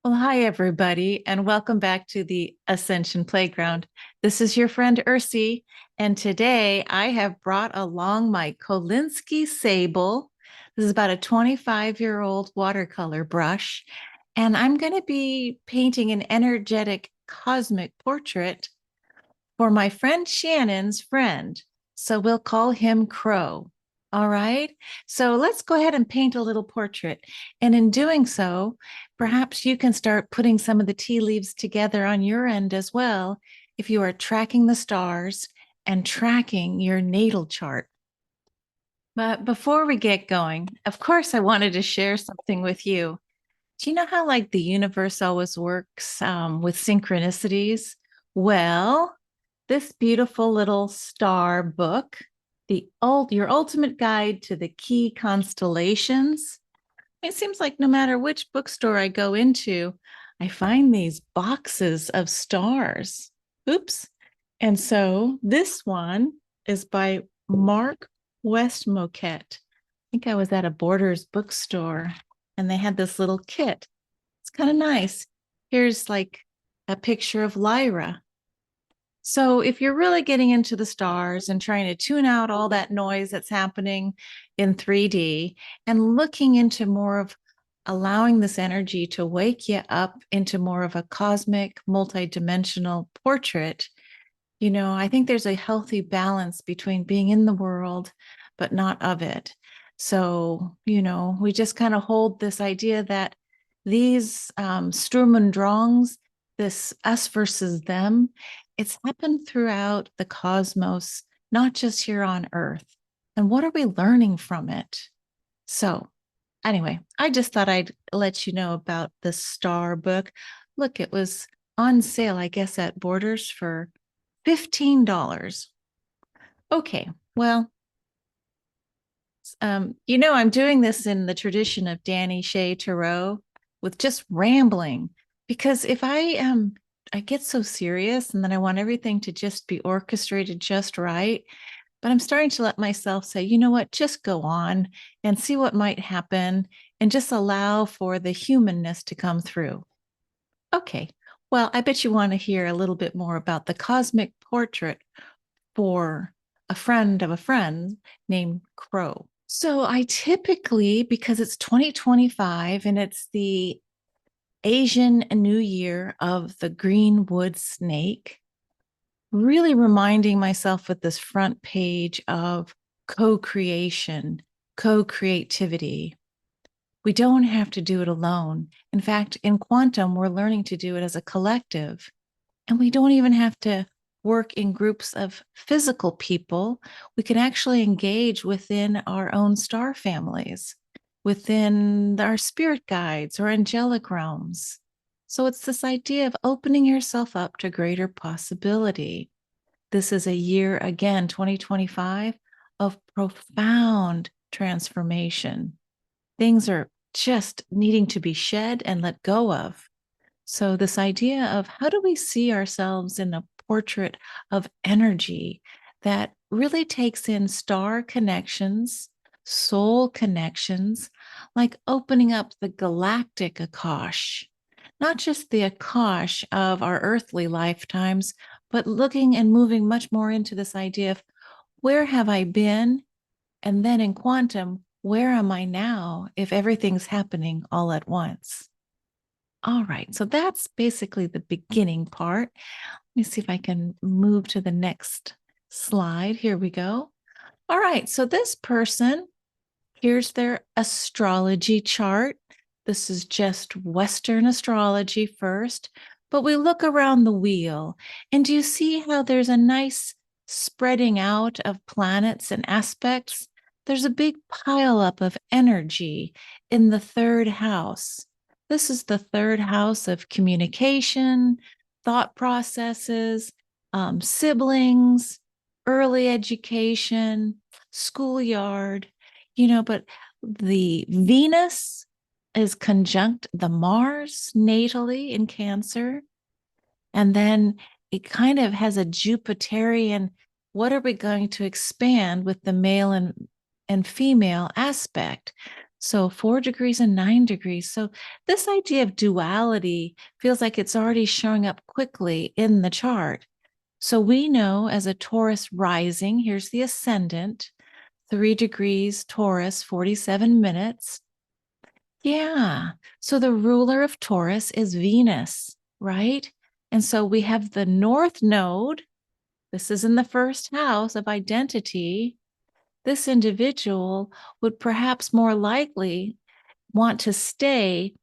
Well, hi, everybody, and welcome back to the Ascension Playground. This is your friend Ursie, and today I have brought along my Kolinsky Sable. This is about a 25-year-old watercolor brush, and I'm going to be painting an energetic cosmic portrait for my friend Shannon's friend. So we'll call him Crow. All right. So let's go ahead and paint a little portrait. And in doing so, perhaps you can start putting some of the tea leaves together on your end as well, if you are tracking the stars and tracking your natal chart. But before we get going, of course, I wanted to share something with you. Do you know how like the universe always works with synchronicities? Well, this beautiful little star book, your ultimate guide to the key constellations. It seems like no matter which bookstore I go into, I find these boxes of stars. Oops. And so this one is by Mark Westmoquette. I think I was at a Borders bookstore and they had this little kit. It's kind of nice. Here's like a picture of Lyra. So if you're really getting into the stars and trying to tune out all that noise that's happening in 3D and looking into more of allowing this energy to wake you up into more of a cosmic, multidimensional portrait, I think there's a healthy balance between being in the world, but not of it. So, we just kind of hold this idea that these Sturm und Drangs, this us versus them, it's happened throughout the cosmos, not just here on Earth. And what are we learning from it? So, anyway, I just thought I'd let you know about the Star book. Look, it was on sale, I guess, at Borders for $15. Okay, well, I'm doing this in the tradition of Danny Shea Thoreau with just rambling because if I get so serious and then I want everything to just be orchestrated just right. But I'm starting to let myself say, you know what, just go on and see what might happen and just allow for the humanness to come through. Okay, well, I bet you want to hear a little bit more about the cosmic portrait for a friend of a friend named Crow. So I typically, because it's 2025 and it's the Asian New Year of the greenwood snake, really reminding myself with this front page of co-creation, co-creativity. We don't have to do it alone. In fact, in quantum, we're learning to do it as a collective. And we don't even have to work in groups of physical people. We can actually engage within our own star families, within our spirit guides or angelic realms. So it's this idea of opening yourself up to greater possibility. This is a year, again, 2025, of profound transformation. Things are just needing to be shed and let go of. So, this idea of how do we see ourselves in a portrait of energy that really takes in star connections, soul connections, like opening up the galactic Akash, not just the Akash of our earthly lifetimes, but looking and moving much more into this idea of where have I been? And then in quantum, where am I now if everything's happening all at once? All right, so that's basically the beginning part. Let me see if I can move to the next slide. Here we go. All right, so this person, here's their astrology chart. This is just Western astrology first, but we look around the wheel, and do you see how there's a nice spreading out of planets and aspects? There's a big pileup of energy in the third house. This is the third house of communication, thought processes, siblings, early education, schoolyard, but the Venus is conjunct the Mars natally in Cancer. And then it kind of has a Jupiterian what are we going to expand with the male and female aspect? So 4 degrees and 9 degrees. So this idea of duality feels like it's already showing up quickly in the chart. So we know as a Taurus rising, here's the ascendant, 3 degrees Taurus, 47 minutes. Yeah. So the ruler of Taurus is Venus, right? And so we have the North Node. This is in the first house of identity. This individual would perhaps more likely want to stay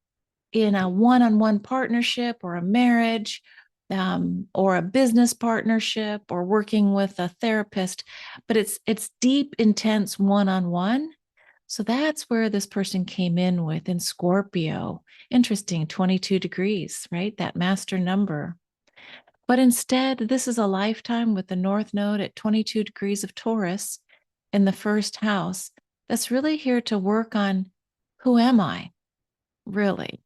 in a one-on-one partnership or a marriage, or a business partnership, or working with a therapist, but it's deep, intense one-on-one. So that's where this person came in with in Scorpio. Interesting, 22 degrees, right? That master number. But instead, this is a lifetime with the North Node at 22 degrees of Taurus in the first house that's really here to work on who am I, really?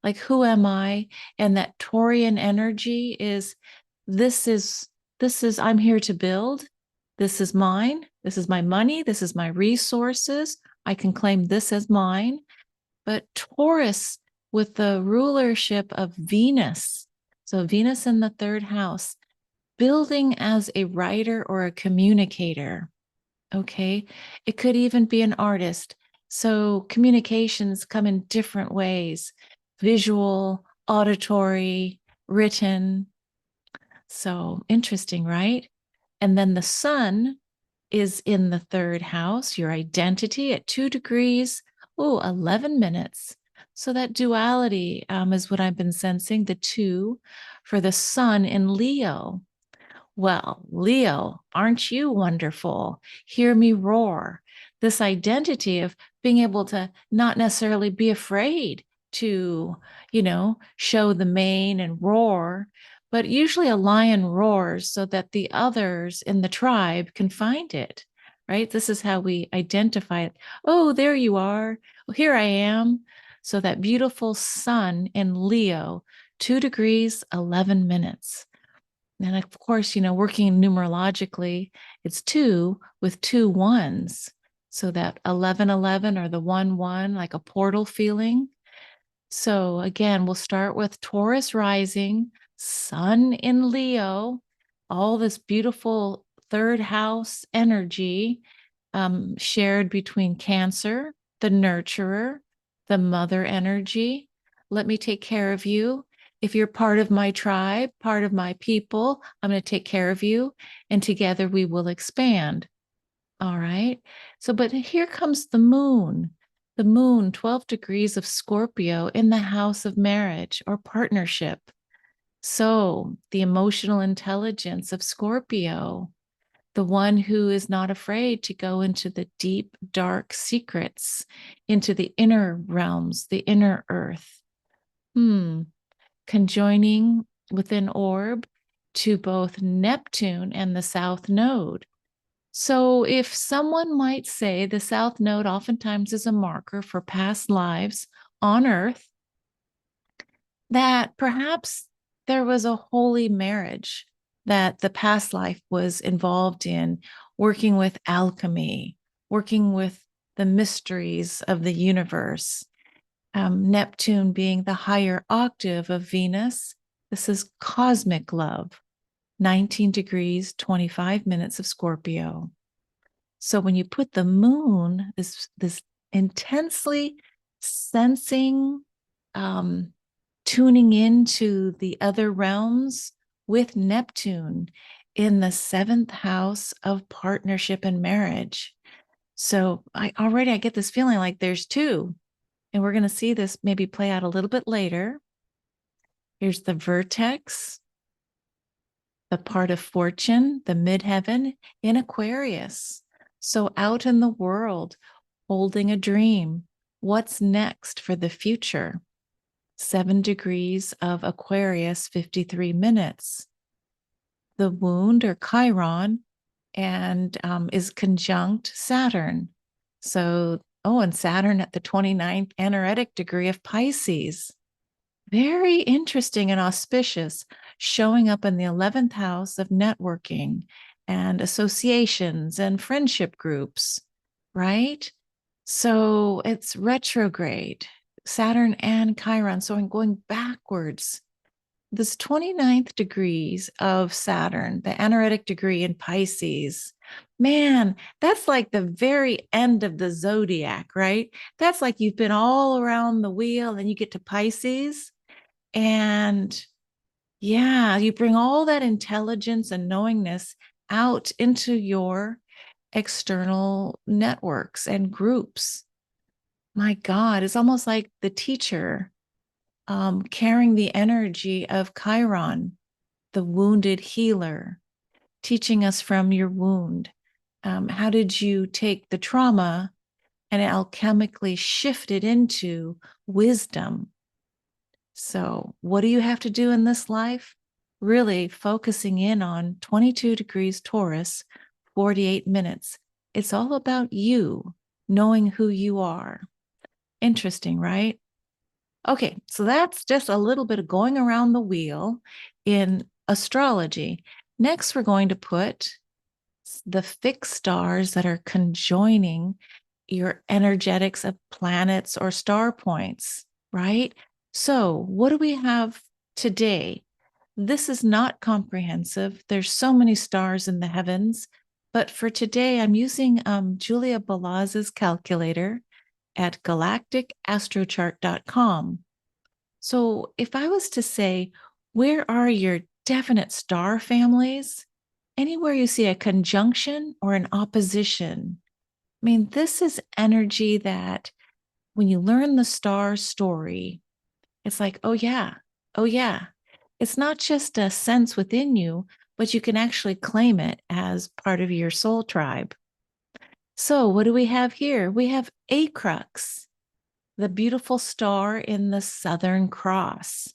Like, who am I? And that Taurian energy is this is I'm here to build. This is mine. This is my money. This is my resources. I can claim this as mine. But Taurus with the rulership of Venus. So Venus in the third house, building as a writer or a communicator. Okay. It could even be an artist. So communications come in different ways: visual, auditory, written. So interesting, right? And then the sun is in the third house, your identity at 2 degrees. Oh, 11 minutes. So that duality is what I've been sensing, the two for the sun in Leo. Well, Leo, aren't you wonderful? Hear me roar. This identity of being able to not necessarily be afraid to, show the mane and roar, but usually a lion roars so that the others in the tribe can find it, right? This is how we identify it. Oh, there you are. Well, here I am. So that beautiful sun in Leo, 2 degrees, 11 minutes. And of course, working numerologically, it's two with two ones. So that 1111 or the 1 1, like a portal feeling. So again, we'll start with Taurus rising, sun in Leo, all this beautiful third house energy, shared between Cancer, the nurturer, the mother energy. Let me take care of you. If you're part of my tribe, part of my people, I'm going to take care of you, and together we will expand. All right. So, but here comes the moon. The moon, 12 degrees of Scorpio in the house of marriage or partnership. So, the emotional intelligence of Scorpio, the one who is not afraid to go into the deep, dark secrets, into the inner realms, the inner earth. Conjoining with an orb to both Neptune and the South Node. So, if someone might say the South Node oftentimes is a marker for past lives on Earth, that perhaps there was a holy marriage that the past life was involved in, working with alchemy, working with the mysteries of the universe. Neptune being the higher octave of Venus. This is cosmic love, 19 degrees, 25 minutes of Scorpio. So when you put the moon, this intensely sensing, tuning into the other realms with Neptune in the seventh house of partnership and marriage. So I get this feeling like there's two, and we're going to see this maybe play out a little bit later. Here's the vertex, the part of fortune, the midheaven in Aquarius. So out in the world, holding a dream. What's next for the future? 7 degrees of Aquarius, 53 minutes. The wound or Chiron and is conjunct Saturn. So, and Saturn at the 29th anaretic degree of Pisces. Very interesting and auspicious. showing up in the 11th house of networking and associations and friendship groups, right? So it's retrograde, Saturn and Chiron. So I'm going backwards. This 29th degrees of Saturn, the anaretic degree in Pisces, man, that's like the very end of the zodiac, right? That's like you've been all around the wheel and you get to Pisces. And yeah, you bring all that intelligence and knowingness out into your external networks and groups. My God, it's almost like the teacher carrying the energy of Chiron, the wounded healer, teaching us from your wound. How did you take the trauma and alchemically shift it into wisdom? So, what do you have to do in this life? Really focusing in on 22 degrees Taurus, 48 minutes. It's all about you, knowing who you are. Interesting, right? Okay, so that's just a little bit of going around the wheel in astrology. Next, we're going to put the fixed stars that are conjoining your energetics of planets or star points, right? So, what do we have today? This is not comprehensive. There's so many stars in the heavens, but for today, I'm using Julia Balaz's calculator at galacticastrochart.com. So, if I was to say, where are your definite star families? Anywhere you see a conjunction or an opposition, I mean, this is energy that when you learn the star story, it's like, oh, yeah, oh, yeah. It's not just a sense within you, but you can actually claim it as part of your soul tribe. So, what do we have here? We have Acrux, the beautiful star in the Southern Cross,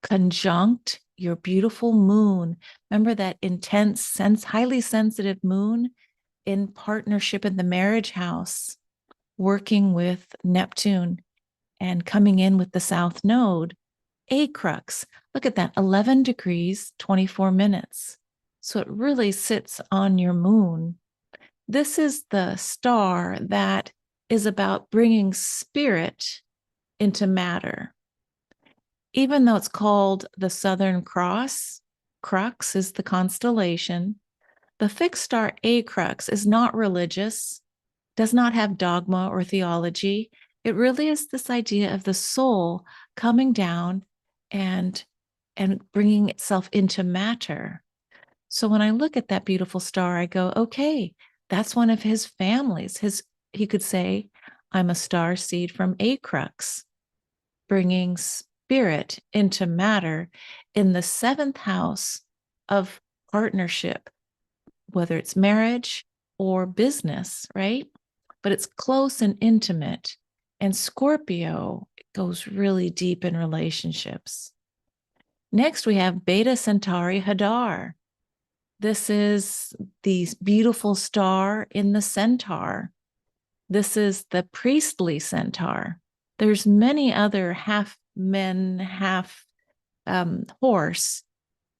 conjunct your beautiful moon. Remember that intense, highly sensitive moon in partnership in the marriage house, working with Neptune and coming in with the South Node, Acrux. Look at that, 11 degrees, 24 minutes. So it really sits on your moon. This is the star that is about bringing spirit into matter. Even though it's called the Southern Cross, Crux is the constellation. The fixed star Acrux is not religious, does not have dogma or theology. It really is this idea of the soul coming down and bringing itself into matter. So when I look at that beautiful star, I go, okay, that's one of his families. He could say, I'm a star seed from Acrux, bringing spirit into matter in the seventh house of partnership, whether it's marriage or business, right? But it's close and intimate. And Scorpio goes really deep in relationships. Next, we have Beta Centauri Hadar. This is the beautiful star in the centaur. This is the priestly centaur. There's many other half men, half horse.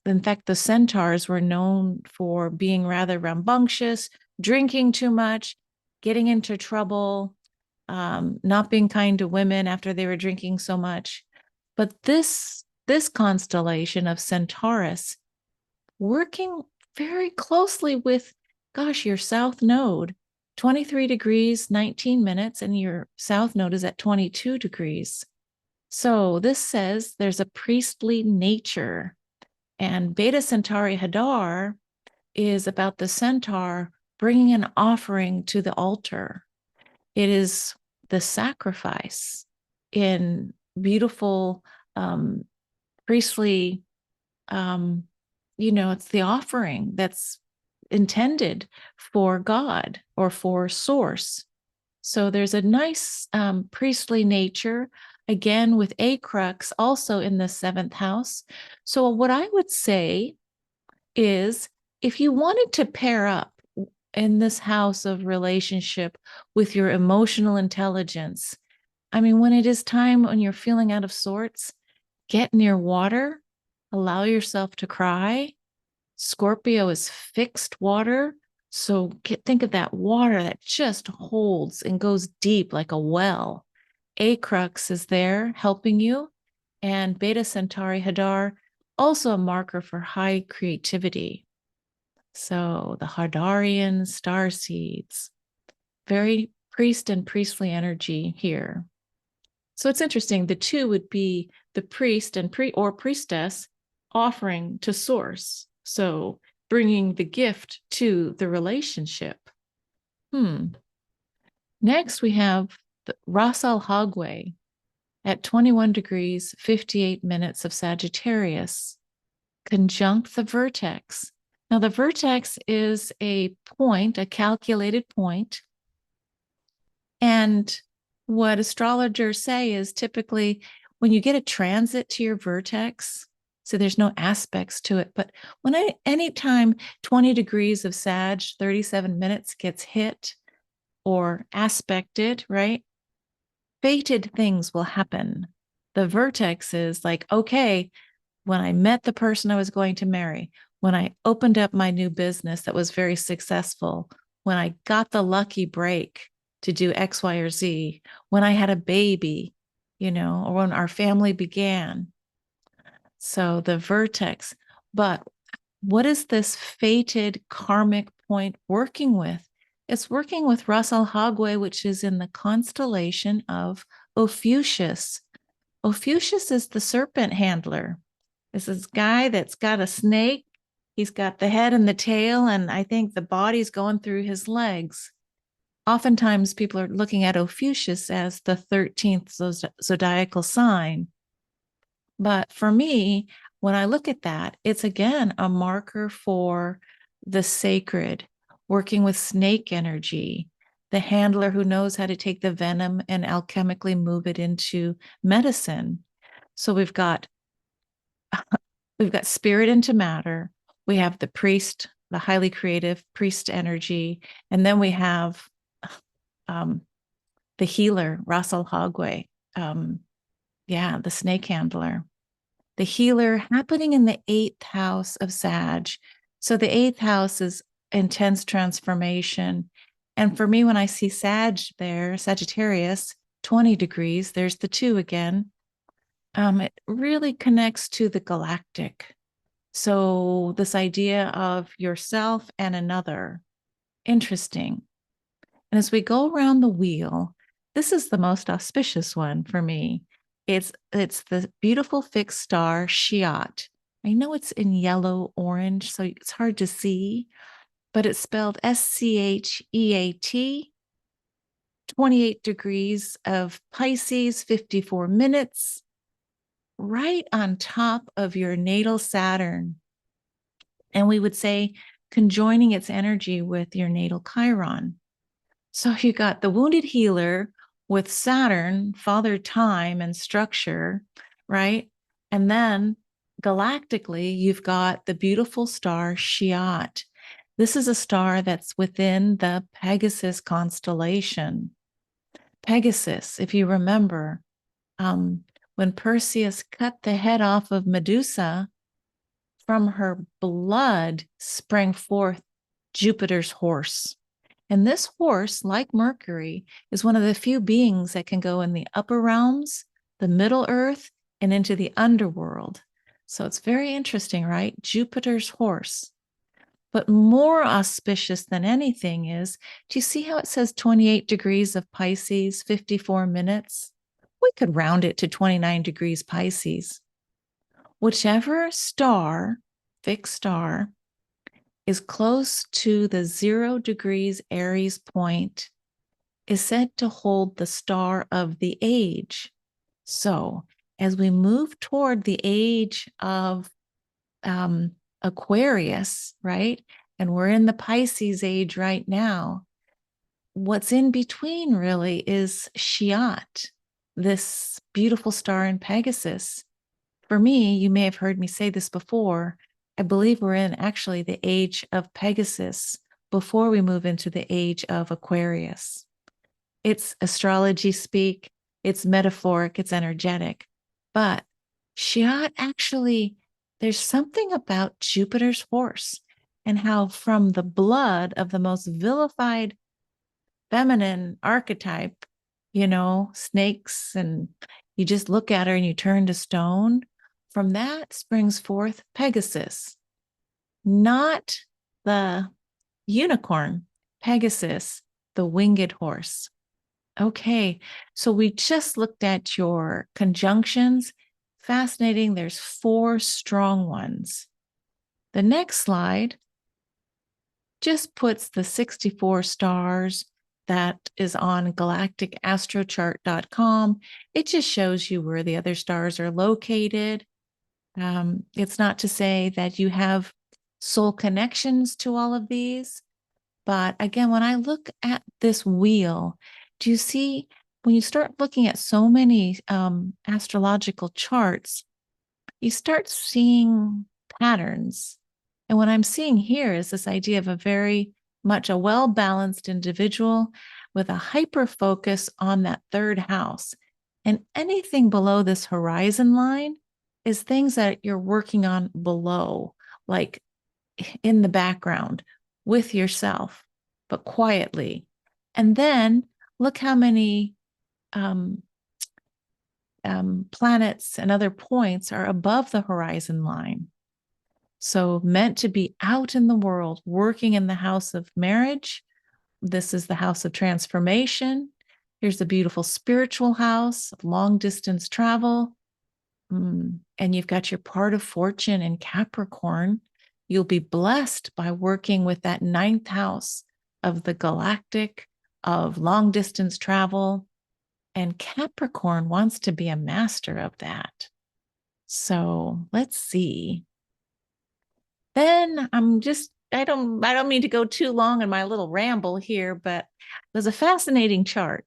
In fact, the centaurs were known for being rather rambunctious, drinking too much, getting into trouble, not being kind to women after they were drinking so much. But this constellation of Centaurus working very closely with, gosh, your south node, 23 degrees, 19 minutes, and your south node is at 22 degrees. So this says there's a priestly nature. And Beta Centauri Hadar is about the centaur bringing an offering to the altar. It is the sacrifice in beautiful priestly, it's the offering that's intended for God or for source. So there's a nice priestly nature, again, with Acrux also in the seventh house. So what I would say is if you wanted to pair up in this house of relationship with your emotional intelligence, I mean, when it is time when you're feeling out of sorts, get near water Allow yourself to cry. Scorpio is fixed water. So think of that water that just holds and goes deep like a well. Acrux is there helping you. And Beta Centauri Hadar, also a marker for high creativity. So the Hadarian star seeds, very priest and priestly energy here. So it's interesting. The two would be the priest and or priestess offering to source. So bringing the gift to the relationship. Next, we have the Ras Al Hagwe at 21 degrees, 58 minutes of Sagittarius, conjunct the vertex. Now, the vertex is a point, a calculated point. And what astrologers say is typically when you get a transit to your vertex, so there's no aspects to it, but anytime 20 degrees of Sag, 37 minutes gets hit or aspected, right? Fated things will happen. The vertex is like, okay, when I met the person I was going to marry, when I opened up my new business that was very successful, when I got the lucky break to do X, Y, or Z, when I had a baby, or when our family began. So the vertex. But what is this fated karmic point working with? It's working with Ras Al Hagwe, which is in the constellation of Ophiuchus. Ophiuchus is the serpent handler. It's this guy that's got a snake. He's got the head and the tail, and I think the body's going through his legs. Oftentimes, people are looking at Ophiuchus as the 13th zodiacal sign. But for me, when I look at that, it's again a marker for the sacred, working with snake energy, the handler who knows how to take the venom and alchemically move it into medicine. So we've got spirit into matter. We have the priest, the highly creative priest energy, and then we have the healer, Ras Al Hagwe, the snake handler. The healer happening in the 8th house of Sag. So the 8th house is intense transformation. And for me, when I see Sag there, Sagittarius, 20 degrees, there's the 2 again. It really connects to the galactic. So this idea of yourself and another, interesting. And as we go around the wheel, this is the most auspicious one for me. It's the beautiful fixed star Shiat. I know it's in yellow orange, so it's hard to see, but it's spelled Scheat, 28 degrees of Pisces, 54 minutes, right on top of your natal Saturn. And we would say conjoining its energy with your natal Chiron. So you got the wounded healer with Saturn, father time and structure, right? And then galactically, you've got the beautiful star Shiat. This is a star that's within the Pegasus constellation. Pegasus, if you remember, when Perseus cut the head off of Medusa, from her blood sprang forth Jupiter's horse. And this horse, like Mercury, is one of the few beings that can go in the upper realms, the middle earth, and into the underworld. So it's very interesting, right? Jupiter's horse. But more auspicious than anything is, do you see how it says 28 degrees of Pisces, 54 minutes? We could round it to 29 degrees Pisces. Whichever star, fixed star, is close to the 0 degrees Aries point is said to hold the star of the age. So as we move toward the age of Aquarius, right? And we're in the Pisces age right now. What's in between really is Shiat, this beautiful star in Pegasus. For me, you may have heard me say this before, I believe we're in actually the age of Pegasus before we move into the age of Aquarius. It's astrology speak, it's metaphoric, it's energetic, but Shiat actually there's something about Jupiter's horse and how from the blood of the most vilified feminine archetype, snakes, and you just look at her and you turn to stone. From that springs forth Pegasus, not the unicorn, Pegasus, the winged horse. Okay, so we just looked at your conjunctions. Fascinating. There's 4 strong ones. The next slide just puts the 64 stars that is on galacticastrochart.com. It just shows you where the other stars are located. It's not to say that you have soul connections to all of these, but again, when I look at this wheel, do you see when you start looking at so many astrological charts, you start seeing patterns. And what I'm seeing here is this idea of a very much a well-balanced individual with a hyper focus on that 3rd house. And anything below this horizon line is things that you're working on below, like in the background with yourself, but quietly. And then look how many planets and other points are above the horizon line. So meant to be out in the world, working in the house of marriage. This is the house of transformation. Here's the beautiful spiritual house of long distance travel. And you've got your part of fortune in Capricorn. You'll be blessed by working with that 9th house of the galactic, of long distance travel. And Capricorn wants to be a master of that. So let's see. Then I don't mean to go too long in my little ramble here, but it was a fascinating chart.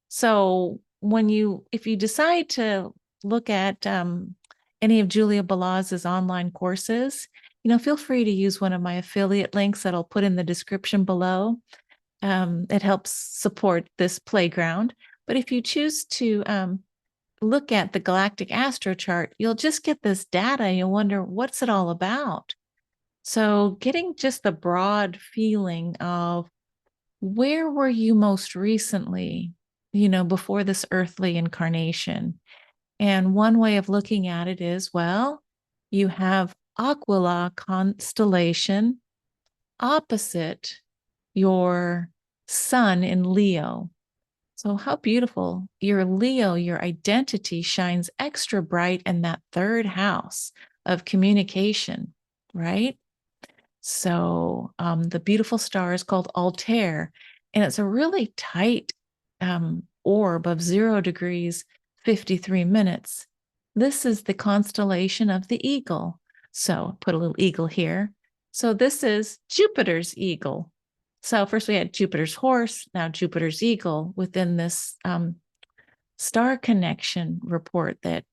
So if you decide to look at any of Julia Balaz's online courses, feel free to use one of my affiliate links that I'll put in the description below. It helps support this playground. But if you choose to look at the Galactic Astro Chart, you'll just get this data. You'll wonder, what's it all about? So getting just the broad feeling of where were you most recently, before this earthly incarnation? And one way of looking at it is, well, you have Aquila constellation opposite your sun in Leo. So how beautiful. Your Leo, your identity shines extra bright in that 3rd house of communication, right? So the beautiful star is called Altair, and it's a really tight orb of 0 degrees, 53 minutes. This is the constellation of the eagle. So put a little eagle here. So this is Jupiter's eagle. So first we had Jupiter's horse, now Jupiter's eagle within this star connection report that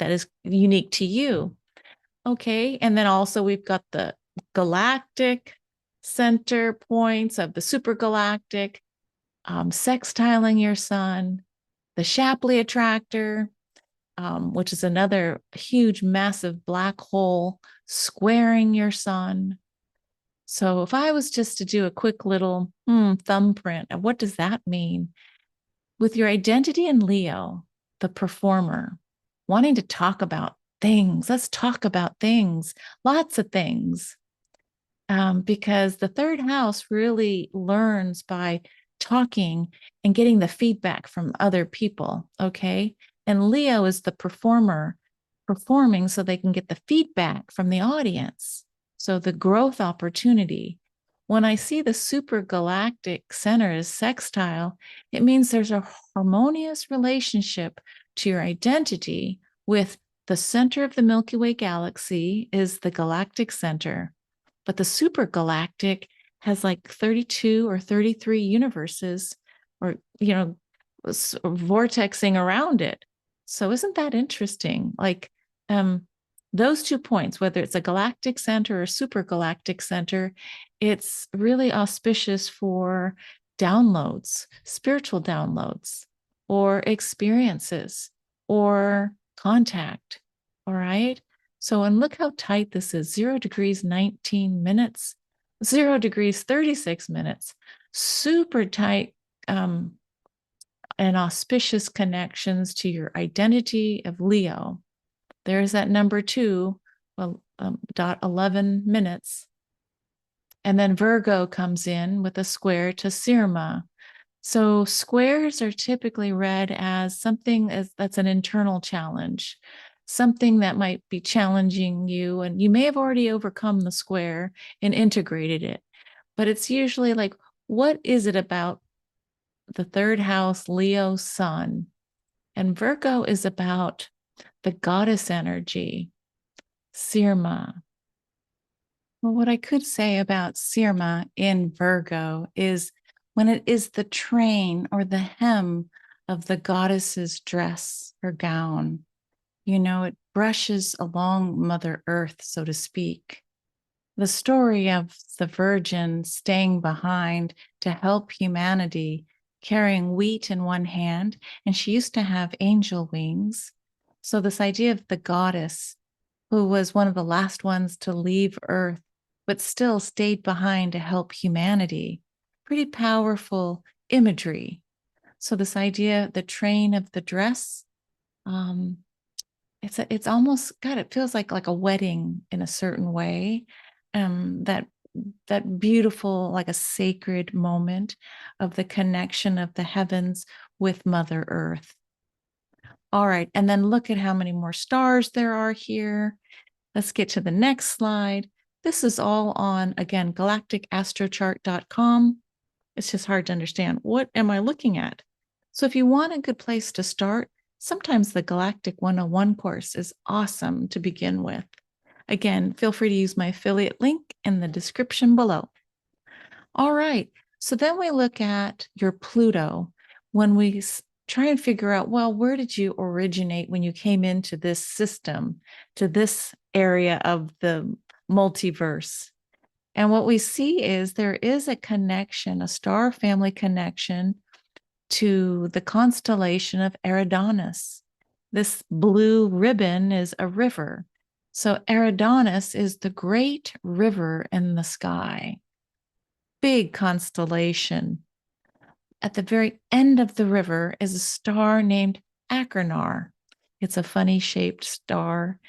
is unique to you. Okay, and then also we've got the galactic center points of the supergalactic, sextiling your sun, the Shapley attractor, which is another huge, massive black hole squaring your sun. So if I was just to do a quick little thumbprint of what does that mean? With your identity in Leo, the performer, wanting to talk about things, let's talk about things, lots of things. Because the 3rd house really learns by talking and getting the feedback from other people, okay? And Leo is the performer performing so they can get the feedback from the audience. So the growth opportunity. When I see the super galactic center as sextile, it means there's a harmonious relationship to your identity with the center of the Milky Way galaxy is the galactic center. But the super galactic has like 32 or 33 universes or, vortexing around it. So isn't that interesting? Like those 2 points, whether it's a galactic center or super galactic center, it's really auspicious for downloads, spiritual downloads, or experiences, or contact. All right. And look how tight this is, 0 degrees, 19 minutes, 0 degrees, 36 minutes, super tight and auspicious connections to your identity of Leo. There's that number 2, well, dot 11 minutes. And then Virgo comes in with a square to Sirma. So squares are typically read as something that's an internal challenge, something that might be challenging you, and you may have already overcome the square and integrated it. But it's usually like, what is it about the third house, Leo sun? And Virgo is about the goddess energy, Sirma. Well, what I could say about Sirma in Virgo is when it is the train or the hem of the goddess's dress or gown, it brushes along Mother Earth, so to speak. The story of the Virgin staying behind to help humanity, carrying wheat in one hand, and she used to have angel wings. So, this idea of the goddess who was one of the last ones to leave Earth, but still stayed behind to help humanity. Pretty powerful imagery. So this idea, the train of the dress, it's almost God. It feels like a wedding in a certain way. That beautiful, like a sacred moment of the connection of the heavens with Mother Earth. All right, and then look at how many more stars there are here. Let's get to the next slide. This is all on, again, galacticastrochart.com. It's just hard to understand. What am I looking at? So if you want a good place to start, sometimes the Galactic 101 course is awesome to begin with. Again, feel free to use my affiliate link in the description below. All right. So then we look at your Pluto when we try and figure out, well, where did you originate when you came into this system, to this area of the multiverse? And what we see is there is a connection, a star family connection to the constellation of Eridanus. This blue ribbon is a river. So Eridanus is the great river in the sky. Big constellation. At the very end of the river is a star named Achernar. It's a funny shaped star.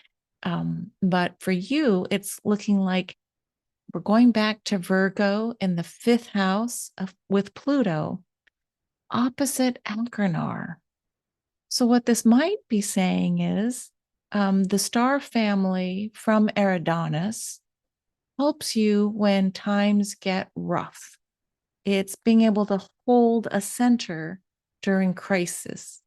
But for you, it's looking like we're going back to Virgo in the 5th house with Pluto, opposite Achernar. So what this might be saying is the star family from Eridanus helps you when times get rough. It's being able to hold a center during crisis.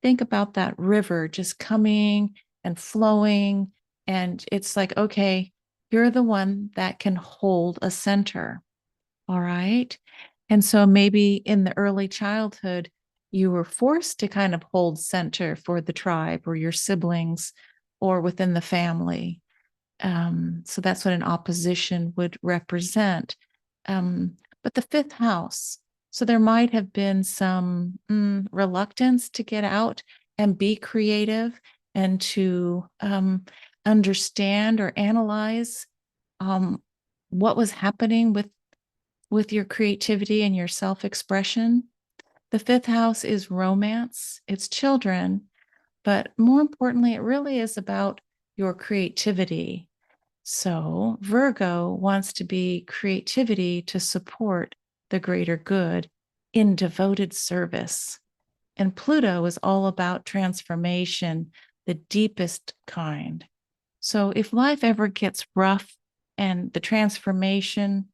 Think about that river just coming and flowing. And it's like, okay, you're the one that can hold a center. All right. And so maybe in the early childhood, you were forced to kind of hold center for the tribe or your siblings or within the family. So that's what an opposition would represent. But the 5th house, so there might have been some reluctance to get out and be creative and to understand or analyze what was happening with your creativity and your self-expression. The 5th house is romance, it's children, but more importantly, it really is about your creativity. So Virgo wants to be creativity to support the greater good in devoted service. And Pluto is all about transformation, the deepest kind. So if life ever gets rough and the transformation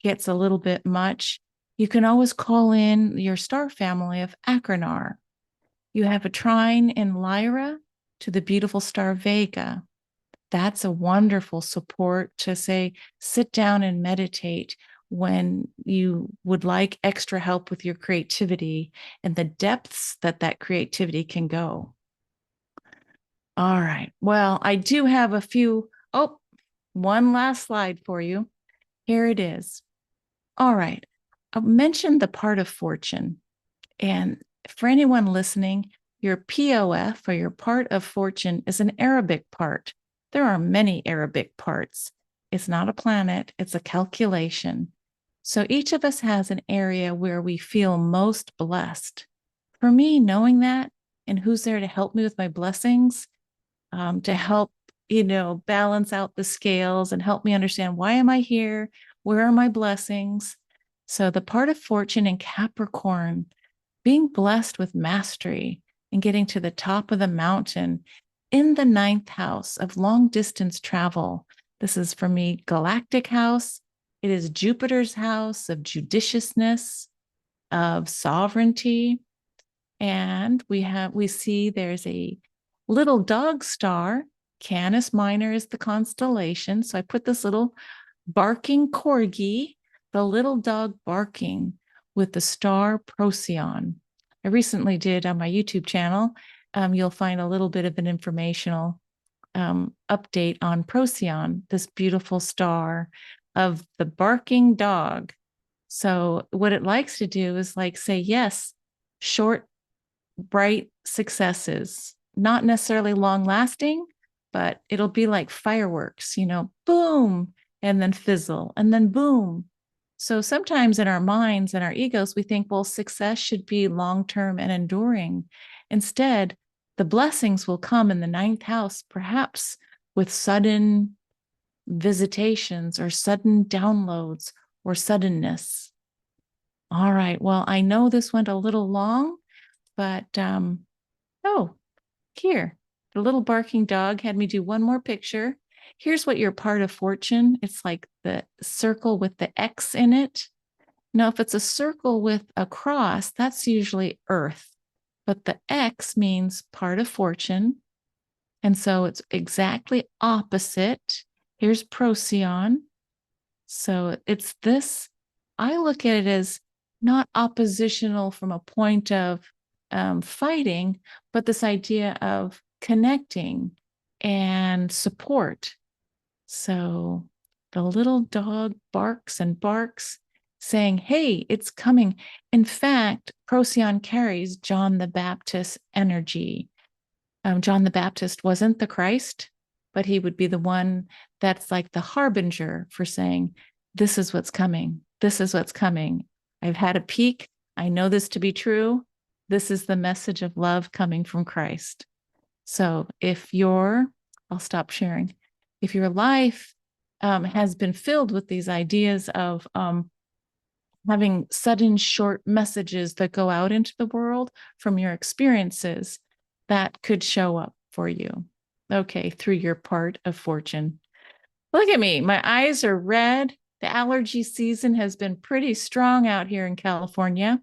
gets a little bit much, you can always call in your star family of Achernar. You have a trine in Lyra to the beautiful star Vega. That's a wonderful support to say, sit down and meditate when you would like extra help with your creativity and the depths that creativity can go. All right. Well, I do have a few. Oh, one last slide for you. Here it is. All right. I mentioned the part of fortune. And for anyone listening, your POF or your part of fortune is an Arabic part. there are many Arabic parts. It's not a planet, it's a calculation. So each of us has an area where we feel most blessed. For me, knowing that and who's there to help me with my blessings, to help, balance out the scales and help me understand, why am I here? Where are my blessings? So the part of fortune in Capricorn, being blessed with mastery and getting to the top of the mountain in the ninth house of long distance travel. This is for me, Galactic house. It is Jupiter's house of judiciousness, of sovereignty. And we see there's a little dog star. Canis Minor is the constellation. So I put this little barking corgi, the little dog barking with the star Procyon. I recently did on my YouTube channel. You'll find a little bit of an informational update on Procyon, this beautiful star of the barking dog. So what it likes to do is like say yes, short, bright successes, not necessarily long lasting, but it'll be like fireworks, boom, and then fizzle, and then boom. So sometimes in our minds and our egos, we think, well, success should be long term and enduring. Instead, the blessings will come in the ninth house, perhaps with sudden visitations or sudden downloads or suddenness. All right. Well, I know this went a little long, but oh, here, the little barking dog had me do one more picture. Here's what your part of fortune. It's like the circle with the X in it. Now, if it's a circle with a cross, that's usually Earth, but the X means part of fortune. And so it's exactly opposite. Here's Procyon. So it's this, I look at it as not oppositional from a point of fighting, but this idea of connecting and support. So the little dog barks and barks, saying, hey, it's coming. In fact, Procyon carries John the Baptist energy. John the Baptist wasn't the Christ, but he would be the one that's like the harbinger for saying, this is what's coming. This is what's coming. I've had a peek. I know this to be true. This is the message of love coming from Christ. So I'll stop sharing. If your life has been filled with these ideas of having sudden short messages that go out into the world from your experiences, that could show up for you. Okay, through your part of fortune. Look at me. My eyes are red. The allergy season has been pretty strong out here in California,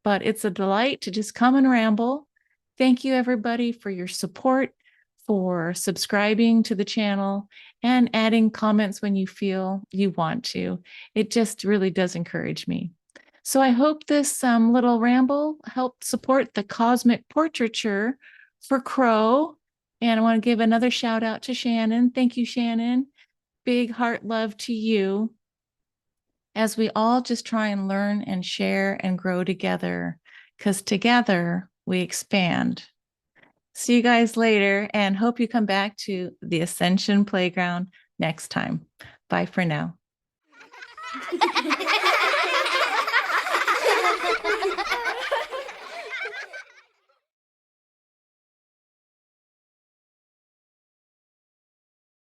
but it's a delight to just come and ramble. Thank you, everybody, for your support, for subscribing to the channel, and adding comments when you feel you want to. It just really does encourage me. So I hope this little ramble helped support the cosmic portraiture for Crow. And I want to give another shout out to Shannon. Thank you, Shannon. Big heart love to you, as we all just try and learn and share and grow together, because together we expand. See you guys later, and hope you come back to the Ascension Playground next time. Bye for now.